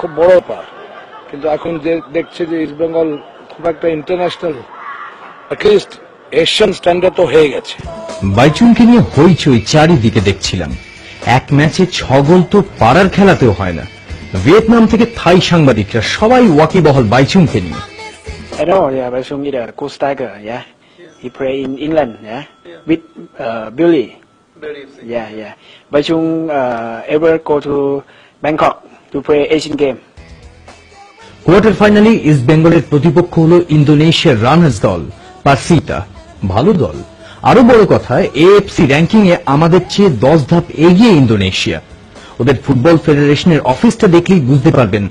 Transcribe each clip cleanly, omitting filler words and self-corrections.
খুব বড় ব্যাপার, কিন্তু এখন যে দেখছে যে ইস্ট বেঙ্গল খুব একটা ইন্টারন্যাশনাল অ্যাটলিস্ট এশিয়ান স্ট্যান্ডার্ড তো হয়ে গেছে। বাইচুংকে নিয়ে হইচই চারিদিকে দেখছিলাম। এক ম্যাচে 6 গোল তো পাড়ার খেলাতেও হয় না। ভিয়েতনাম থেকে থাই সাংবাদিকরা সবাই ওয়াকিবহল বাইচুংকে নিয়ে। I know, yeah, Baisung is a good striker, yeah. He play in England, yeah, with Billy. Yeah. Baisung ever go to Bangkok to play Asian game. Quarter ফাইনালে ইস্ট বেঙ্গলের প্রতিপক্ষ হল ইন্দোনেশিয়ার রানার্স দল পারসিতা। ভালো দল, আরো বড় কথা এএফসি র্যাঙ্কিং এ আমাদের চেয়ে 10 ধাপ এগিয়ে ইন্দোনেশিয়া। ওদের ফুটবল ফেডারেশনের অফিসটা দেখলেই বুঝতে পারবেন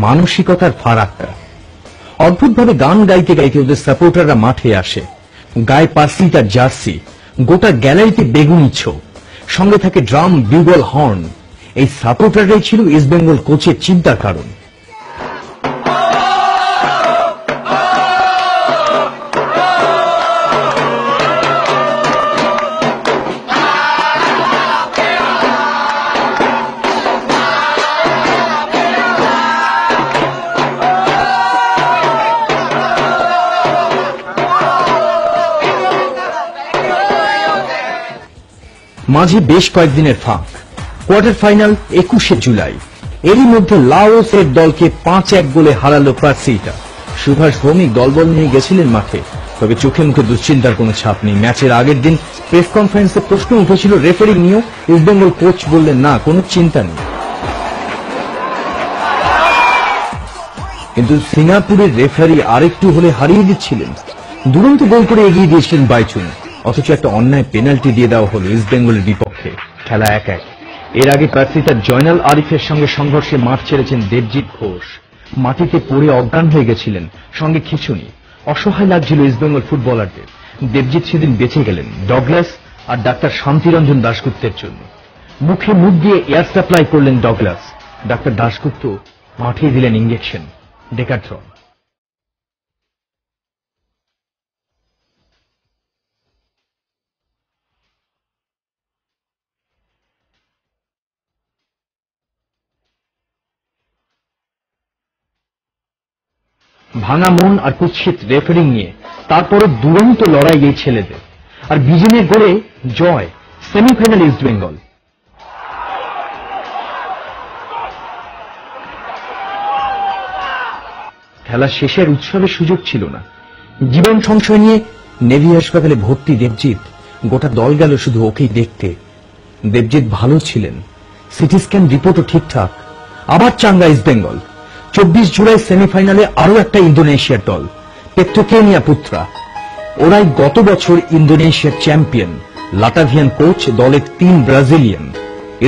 মানসিকতার ফারাকটা। অদ্ভুতভাবে গান গাইতে গাইতে ওদের সাপোর্টাররা মাঠে আসে, গায়ে পারসিতার জার্সি, গোটা গ্যালারিতে বেগুনি ছোপ, সঙ্গে থাকে ড্রাম, বিউগল, হর্ন। এই সাপোর্টাররাই ছিল ইস্ট বেঙ্গল কোচের চিন্তার কারণ। মাঝে বেশ কয়েকদিনের ফাঁক। কোয়ার্টার ফাইনাল 21শে জুলাই। এরই মধ্যে লাওসের দলকে 5-1 গোলে হারালো পারসিতা। সুভাষ ভৌমিক দলবল নিয়ে গেছিলেন মাঠে, তবে চোখে মুখে দুশ্চিন্তার কোনো ছাপ নেই। ম্যাচের আগের দিন প্রেস কনফারেন্সে প্রশ্ন উঠেছিল রেফারি নিয়েও। ইস্টবেঙ্গল কোচ বললেন, না, কোনো চিন্তা নেই। কিন্তু সিঙ্গাপুরের রেফারি আরেকটু হলে হারিয়ে দিচ্ছিলেন। দুরন্ত গোল করে এগিয়ে দিয়েছিলেন বাইচুং, অথচ একটা অন্যায় পেনাল্টি দিয়ে দেওয়া হল ইস্ট বেঙ্গলের বিপক্ষে। খেলা 1-1। এর আগে পারসিতার জয়নাল আরিফের সঙ্গে সংঘর্ষে মাঠ ছেড়েছেন দেবজিৎ ঘোষ। মাটিতে পড়ে অজ্ঞান হয়ে গেছিলেন, সঙ্গে খিঁচুনি। অসহায় লাগছিল ইস্ট বেঙ্গল ফুটবলারদের। দেবজিৎ সেদিন বেঁচে গেলেন ডগলাস আর ডাক্তার শান্তিরঞ্জন দাশগুপ্তের জন্য। মুখে মুখ দিয়ে এয়ার সাপ্লাই করলেন ডগলাস, ডাক্তার দাশগুপ্ত মাঠিয়ে দিলেন ইঞ্জেকশন, ডেকাড্রন। ভাঙা মন আর কুৎসিত রেফারিং নিয়ে তারপরও দুরন্ত লড়াই এই ছেলেদের, আর বিজনের গোলে জয়। Semifinal east Bengal. খেলা শেষের উৎসবের সুযোগ ছিল না। জীবন সংশয় নিয়ে নেভি হাসপাতালে ভর্তি দেবজিৎ। গোটা দল গেল শুধু ওকেই দেখতে। দেবজিৎ ভালো ছিলেন, সিটি স্ক্যান রিপোর্টও ঠিকঠাক। আবার চাঙ্গা ইস্ট বেঙ্গল। 24 জুলাই সেমিফাইনালে আরো একটা ইন্দোনেশিয়ার দল, পেট্রোকেনিয়া পুত্রা। ওরাই গত বছর ইন্দোনেশিয়ার চ্যাম্পিয়ন। লাটাভিয়ান কোচ, দলে 3 ব্রাজিলিয়ান।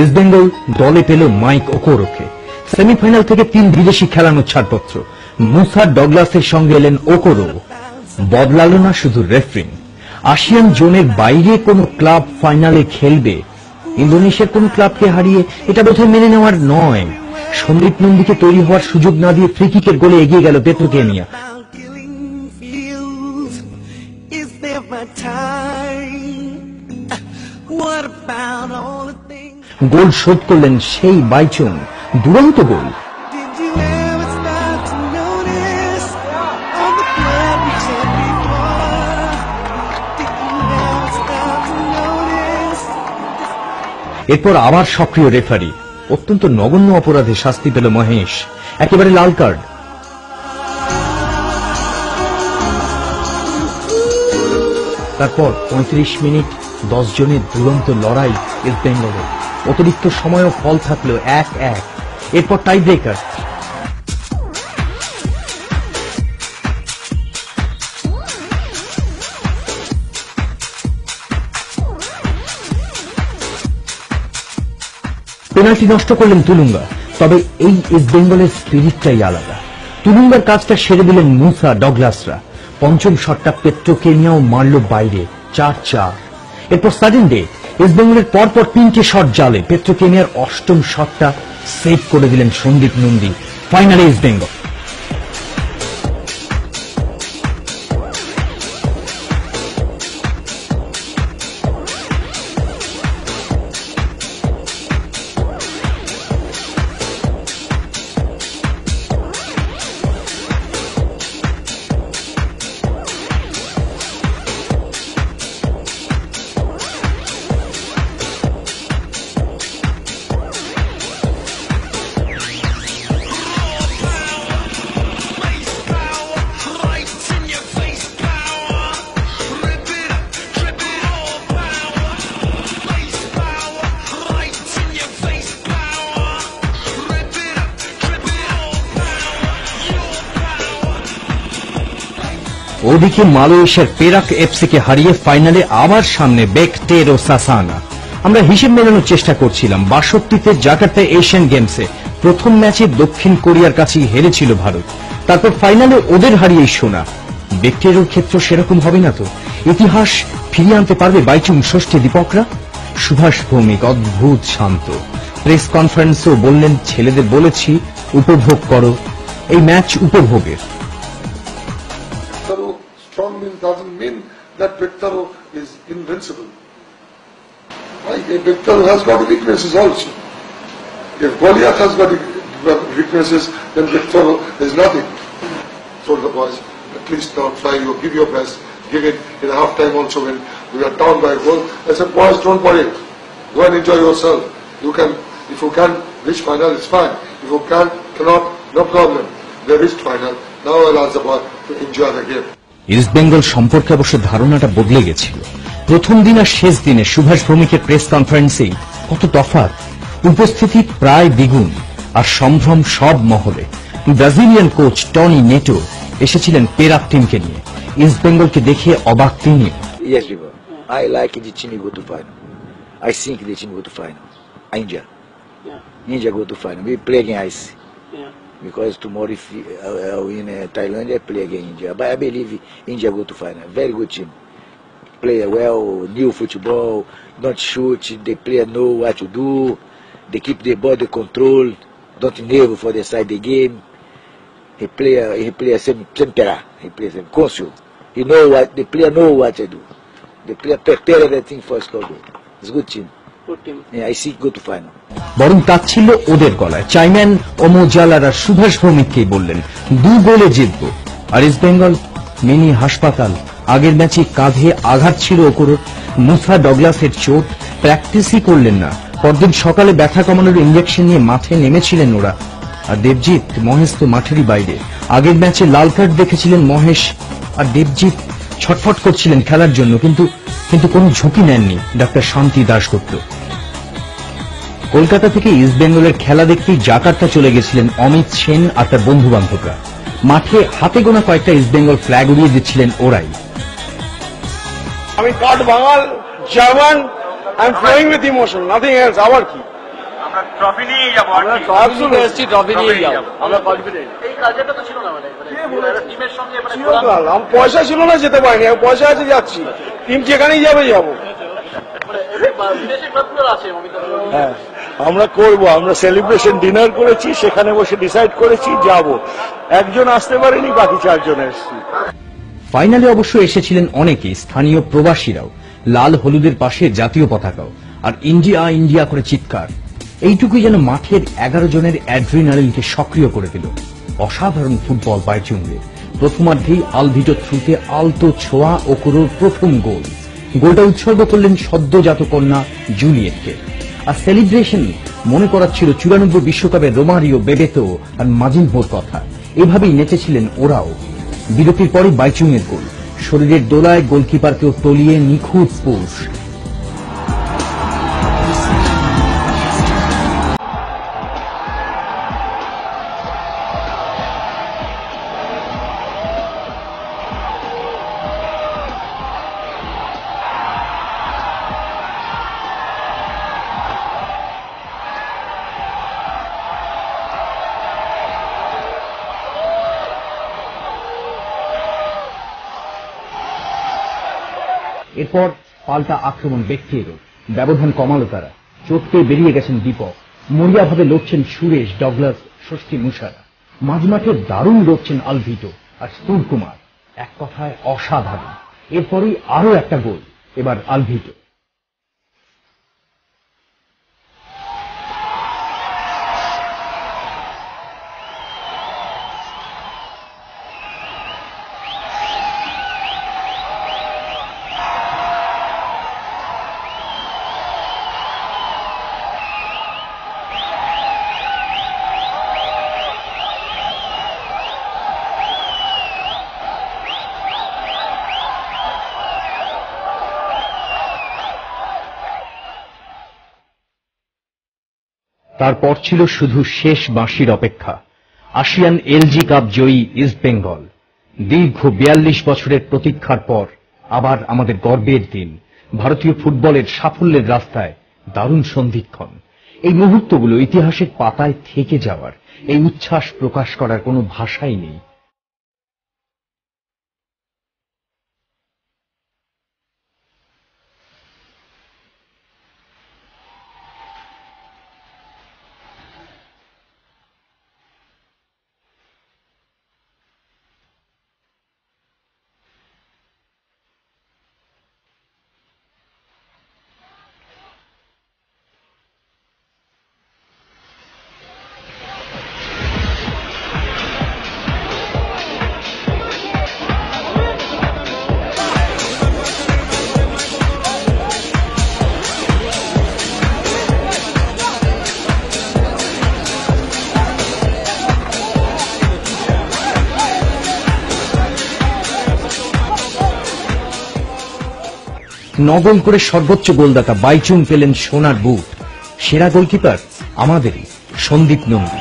ইস্ট বেঙ্গল দলে পেল মাইক ওকোরোকে। সেমিফাইনাল থেকে 3 বিদেশি খেলানোর ছাড়পত্র। মুসা ডগলাসের সঙ্গে এলেন ওকোরো। বদলালো না শুধু রেফারিং। আসিয়ান জোনের বাইরে কোন ক্লাব ফাইনালে খেলবে, ইন্দোনেশিয়ার কোন ক্লাবকে হারিয়ে, এটা বোধহয় মেনে নেওয়ার নয়। সন্দীপ নন্দীকে তৈরি হওয়ার সুযোগ না দিয়ে ফ্রি কিকের গোলে এগিয়ে গেল পেট্রোকেনিয়া। গোল শোধ করলেন সেই বাইচুং, দুরন্ত গোল। এরপর আবার সক্রিয় রেফারি। অত্যন্ত নগণ্য অপরাধে শাস্তি পেল মহেশ, একেবারে লাল কার্ড। তারপর 35 মিনিট 10 জনের দুরন্ত লড়াই ইস্ট বেঙ্গলের। অতিরিক্ত সময়ও ফল থাকলো 1-1। এরপর টাই ব্রেকার। পেনাল্টি নষ্ট করলেন তুলুঙ্গা। তবে এই ইস্ট বেঙ্গলের স্পিরিটটাই আলাদা। তুলুঙ্গার কাজটা সেরে দিলেন মুসা ডগলাসরা। পঞ্চম শটটা পেট্রোকেনিয়াও মারল বাইরে, 4-4। এরপর সাডেন ডে, ইস্ট বেঙ্গলের পরপর 3টে শট জালে। পেট্রোকেনিয়ার অষ্টম শটটা সেভ করে দিলেন সন্দীপ নন্দী। ফাইনালে ইস্ট বেঙ্গল। ওদিকে মালয়েশিয়ার পেরাক এফসিকে হারিয়ে ফাইনালে আবার সামনে বেকটের ও সাসানা। আমরা হিসেব মেলানোর চেষ্টা করছিলাম। 62তে জাকার্তায় এশিয়ান গেমসে প্রথম ম্যাচে দক্ষিণ কোরিয়ার কাছেই হেরেছিল ভারত, তারপর ফাইনালে ওদের হারিয়েই সোনা। বেকটেরোর ক্ষেত্র সেরকম হবে না তো? ইতিহাস ফিরিয়ে আনতে পারবে বাইচুং ষষ্ঠী দীপকরা? সুভাষ ভৌমিক অদ্ভুত শান্ত। প্রেস কনফারেন্সেও বললেন, ছেলেদের বলেছি উপভোগ করো, এই ম্যাচ উপভোগের। Strong doesn't mean that Bektaro is invincible. Right? Bektaro has got weaknesses also. If Goliath has got weaknesses, then Bektaro is nothing. Told the boys, at least now try, you give your best. Give it in half time also when we are down by a goal. I said, boys, don't worry. Go and enjoy yourself. You can, if you can reach final, it's fine. If you cannot, no problem. They reached final. Now I'll ask the boy to enjoy the game. East Bengal সম্পর্কে অবশ্য ধারণাটা বদলে গেছিল। প্রথম দিন আর শেষ দিনে Subhash ভৌমিকের press কনফারেন্সেই কত তফাৎ, উপস্থিতি প্রায় দ্বিগুণ, আর সম্ভ্রম সব মহলে। ব্রাজিলিয়ান কোচ টনি নেটো এসেছিলেন পেরাক টিমকে নিয়ে। ইস্ট বেঙ্গলকে দেখে অবাক তিনি। Yes, River. I like the team go to final. I think the team go to final. India. India go to final. We play against ice. Because tomorrow if in Thailand I play against India. But I believe India go to final. Very good team. Play well, new football, not shoot. The player know what to do. They keep the body control. Don't nerve for the side the game. He play same tempera. He plays same conscious. He know what the player know what to do. The player prepare everything for score goal. It's a good team. Good team. Yeah, I see go to final. বরং তা ছিল ওদের গলায়। চাইম্যান ওমোজালারা সুভাষ ভৌমিককেই বললেন 2 গোলে জিতব। আর east Bengal mini হাসপাতাল। আগের ম্যাচে কাঁধে আঘাত ছিল ওকরোর, মুসা ডগলাসের চোট, প্র্যাকটিসই করলেন না। পরদিন সকালে ব্যথা কমানোর ইঞ্জেকশন নিয়ে মাঠে নেমেছিলেন ওরা। আর দেবজিৎ মহেশ তো মাঠেরই বাইরে। আগের ম্যাচে লাল কার্ড দেখেছিলেন মহেশ, আর দেবজিৎ ছটফট করছিলেন খেলার জন্য, কিন্তু কোনো ঝুঁকি নেননি ডাক্তার শান্তি দাশগুপ্ত। কলকাতা থেকে ইস্ট বেঙ্গলের খেলা দেখতেই জাকার্তা চলে গেছিলেন অমিত সেন আর তার বন্ধু বান্ধবরা। মাঠে হাতে গোনা কয়েকটা ইস্ট বেঙ্গল ফ্ল্যাগ উড়িয়ে দিচ্ছিলেন ওরাই। আমি কাঠ বাঙাল German, I am flowing with emotion, nothing else. আবার কি, আমরা ট্রফি নিয়ে যাব, আমরা ট্রফি এসেছি, ট্রফি নিয়ে যাব, আমরা কনফিডেন্ট। এই কাজটা তো ছিল না, মানে টিমের সঙ্গে আমার পয়সা ছিল না, যেতে পারিনি। পয়সা আছে, যাচ্ছি। টিম যেখানেই যাবে যাবো। বিদেশি ক্লাবগুলো আছে, হ্যাঁ, আমরা করব। আমরা সেলিব্রেশন ডিনার করেছি, সেখানে বসে ডিসাইড করেছি যাব। একজন আসতে পারেনি, বাকি 4 জন এসেছি। ফাইনালে অবশ্য এসেছিলেন অনেকেই, স্থানীয় প্রবাসীরাও, লাল হলুদের পাশে জাতীয় পতাকাও, আর ইন্ডিয়া ইন্ডিয়া করে চিৎকার। এইটুকুই যেন মাঠের 11 জনের অ্যাড্রিনালিনকে সক্রিয় করে দিল। অসাধারণ ফুটবল বাইচুংয়ের। প্রথমার্ধেই আলভিটো থ্রুতে আলতো ছোঁয়া ওকরোর প্রথম গোল। গোলটা উৎসর্গ করলেন সদ্যজাত কন্যা জুলিয়েটকে। আর সেলিব্রেশন মনে করাচ্ছিল 94 বিশ্বকাপের রোমারিও, বেবেতো আর মাজিনহোর কথা। এভাবেই নেচেছিলেন ওরাও। বিরতির পরে বাইচুংয়ের গোল, শরীরের দোলায় গোলকিপারকেও তলিয়ে নিখুঁত পুশ। এরপর পাল্টা আক্রমণ বেকটেরও, ব্যবধান কমালো তারা। চোট পেয়ে বেরিয়ে গেছেন দীপক, মরিয়াভাবে লড়ছেন সুরেশ, ডগলাস, ষষ্ঠী মুশারা। মাঝমাঠে দারুণ লড়ছেন আলভিটো আর সুরকুমার। এক কথায় অসাধারণ। এরপরেই আরো একটা গোল, এবার আলভিটো। তারপর ছিল শুধু শেষ বাঁশির অপেক্ষা। আসিয়ান এলজি কাপ জয়ী ইস্ট বেঙ্গল। দীর্ঘ 42 বছরের প্রতীক্ষার পর আবার আমাদের গর্বের দিন। ভারতীয় ফুটবলের সাফল্যের রাস্তায় দারুণ সন্ধিক্ষণ। এই মুহূর্তগুলো ইতিহাসের পাতায় থেকে যাওয়ার, এই উচ্ছ্বাস প্রকাশ করার কোনো ভাষাই নেই। নগল করে সর্বোচ্চ গোলদাতা বাইচুং পেলেন সোনার বুট। সেরা গোলকিপার আমাদেরই Sandeep Nandi.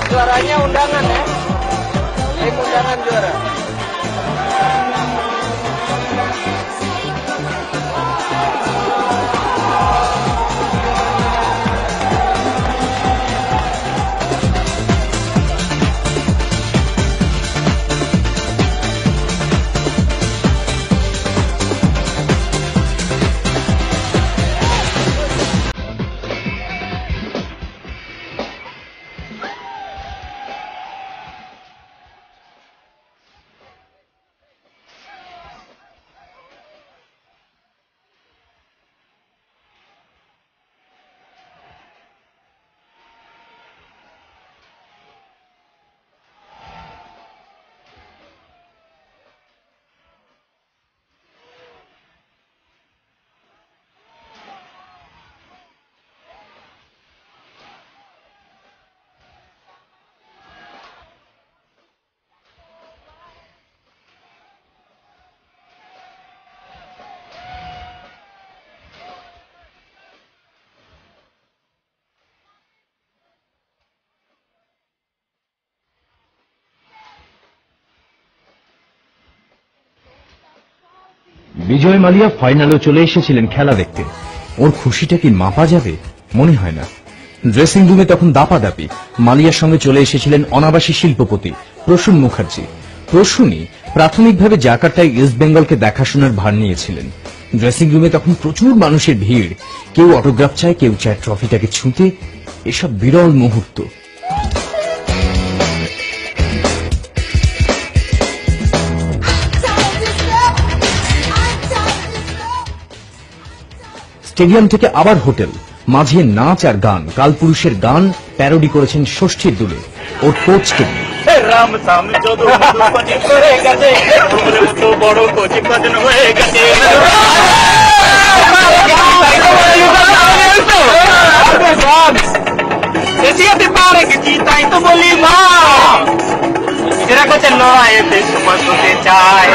Juaranya undangan ya, undangan juara. বিজয় মালিয়া ফাইনালেও চলে এসেছিলেন খেলা দেখতে। ওর খুশিটা কি মাপা যাবে? মনে হয় না। ড্রেসিং রুমে তখন দাপাদাপি। মালিয়ার সঙ্গে চলে এসেছিলেন অনাবাসী শিল্পপতি প্রসূন মুখার্জি। প্রসূনই প্রাথমিকভাবে জাকার্তায় ইস্ট বেঙ্গলকে দেখাশোনার ভার নিয়েছিলেন। ড্রেসিং রুমে তখন প্রচুর মানুষের ভিড়। কেউ অটোগ্রাফ চায়, কেউ চায় ট্রফিটাকে ছুঁতে। এসব বিরল মুহূর্ত। স্টেডিয়াম থেকে আবার হোটেল, মাঝে নাচ আর গান। কালপুরুষের গান প্যারোডি করেছেন ষষ্ঠীর দুলে। ওর কোচকে রাম সাম যদু মধুপতি করে গেছে তোমরে তো বড় কোচি ভজন হয়ে গেছে এসিয়াতে পারে কি জিতাই তো বলি মা এরা কোচে নয় দেশ মত হতে চায়।